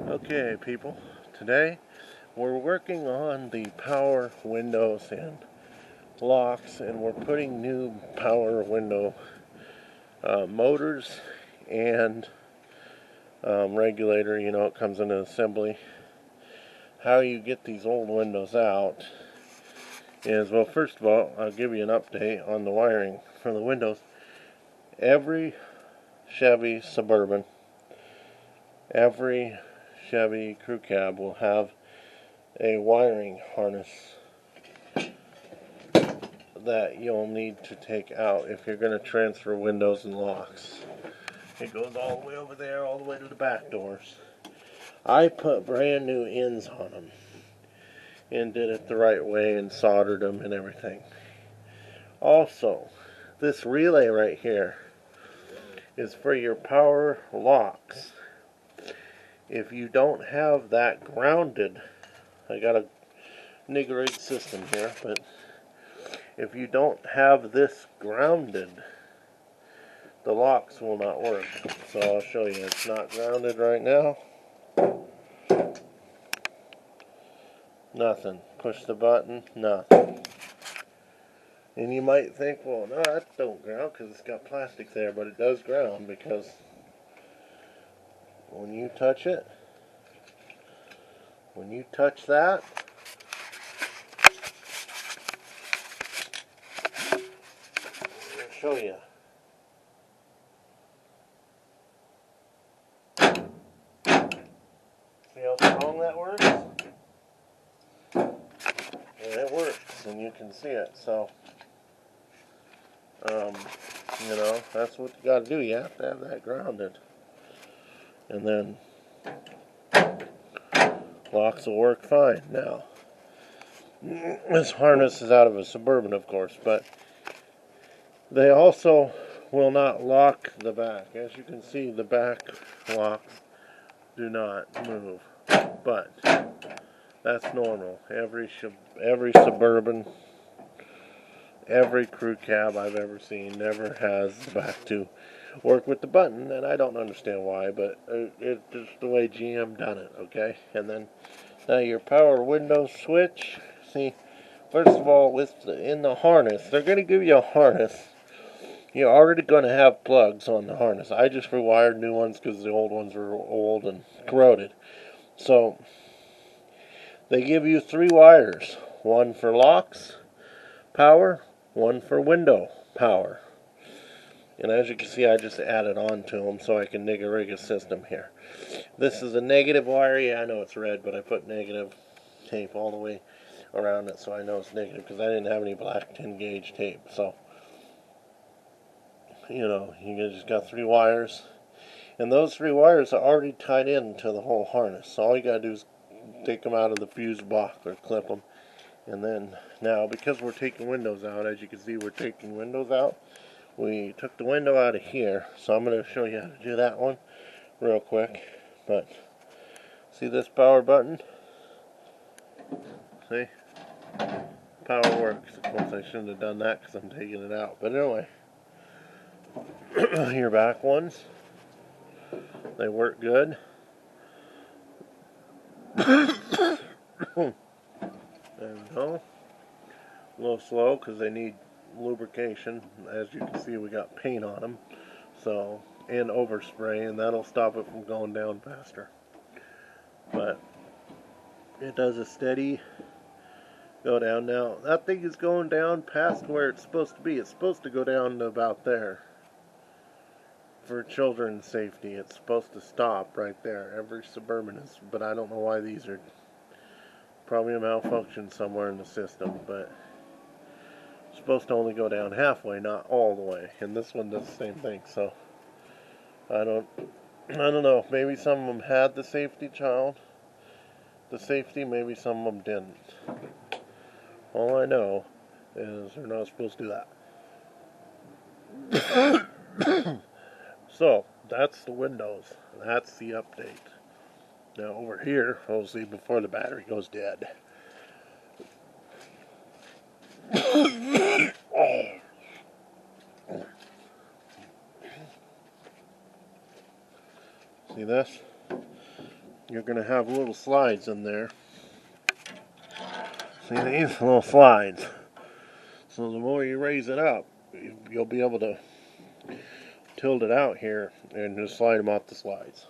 Okay, people, today we're working on the power windows and locks, and we're putting new power window motors and regulator. It comes in an assembly. How you get these old windows out is, well, first of all, I'll give you an update on the wiring for the windows. Every Chevy Suburban, every Chevy crew cab will have a wiring harness that you'll need to take out if you're going to transfer windows and locks. It goes all the way over there, all the way to the back doors. I put brand new ends on them and did it the right way and soldered them and everything. Also, this relay right here is for your power locks. If you don't have that grounded, I got a nigger system here, but if you don't have this grounded, the locks will not work. So I'll show you. It's not grounded right now. Nothing. Push the button. Nothing. And you might think, well, no, that don't ground because it's got plastic there, but it does ground because when you touch it, when you touch that, I'll show you. See how strong that works? And it works, and you can see it. So, that's what you got to do. You have to have that grounded. And then locks will work fine. Now, this harness is out of a Suburban, of course, but they also will not lock the back. As you can see, the back locks do not move. But that's normal. Every Suburban, every crew cab I've ever seen never has the back to work with the button, and I don't understand why, but it's just the way GM done it, okay? And then now your power window switch. See, first of all, in the harness, they're going to give you a harness. You're already going to have plugs on the harness. I just rewired new ones because the old ones were old and corroded. So they give you 3 wires. One for locks power, one for window power. And as you can see, I just added on to them so I can rig a system here. This is a negative wire. Yeah, I know it's red, but I put negative tape all the way around it so I know it's negative because I didn't have any black 10 gauge tape. So, you just got 3 wires. And those 3 wires are already tied into the whole harness. So all you got to do is take them out of the fuse box or clip them. And then, now, because we're taking windows out, as you can see, we're taking windows out. We took the window out of here, so I'm going to show you how to do that one real quick. But see this power button? See? Power works. Of course, I shouldn't have done that because I'm taking it out. But anyway, your back ones, they work good. There we go. A little slow because they need lubrication. As you can see, we got paint on them, so, and overspray, and that'll stop it from going down faster. But it does a steady go down. Now that thing is going down past where it's supposed to be. It's supposed to go down to about there. For children's safety, it's supposed to stop right there. Every Suburban is, but I don't know why these are. Probably a malfunction somewhere in the system, but supposed to only go down halfway, not all the way. And this one does the same thing. So I don't know. Maybe some of them had the safety maybe some of them didn't. All I know is they're not supposed to do that. So that's the windows. That's the update. Now over here, we'll see before the battery goes dead. See this? you're going to have little slides in there. See these little slides? So the more you raise it up, you'll be able to tilt it out here and just slide them off the slides.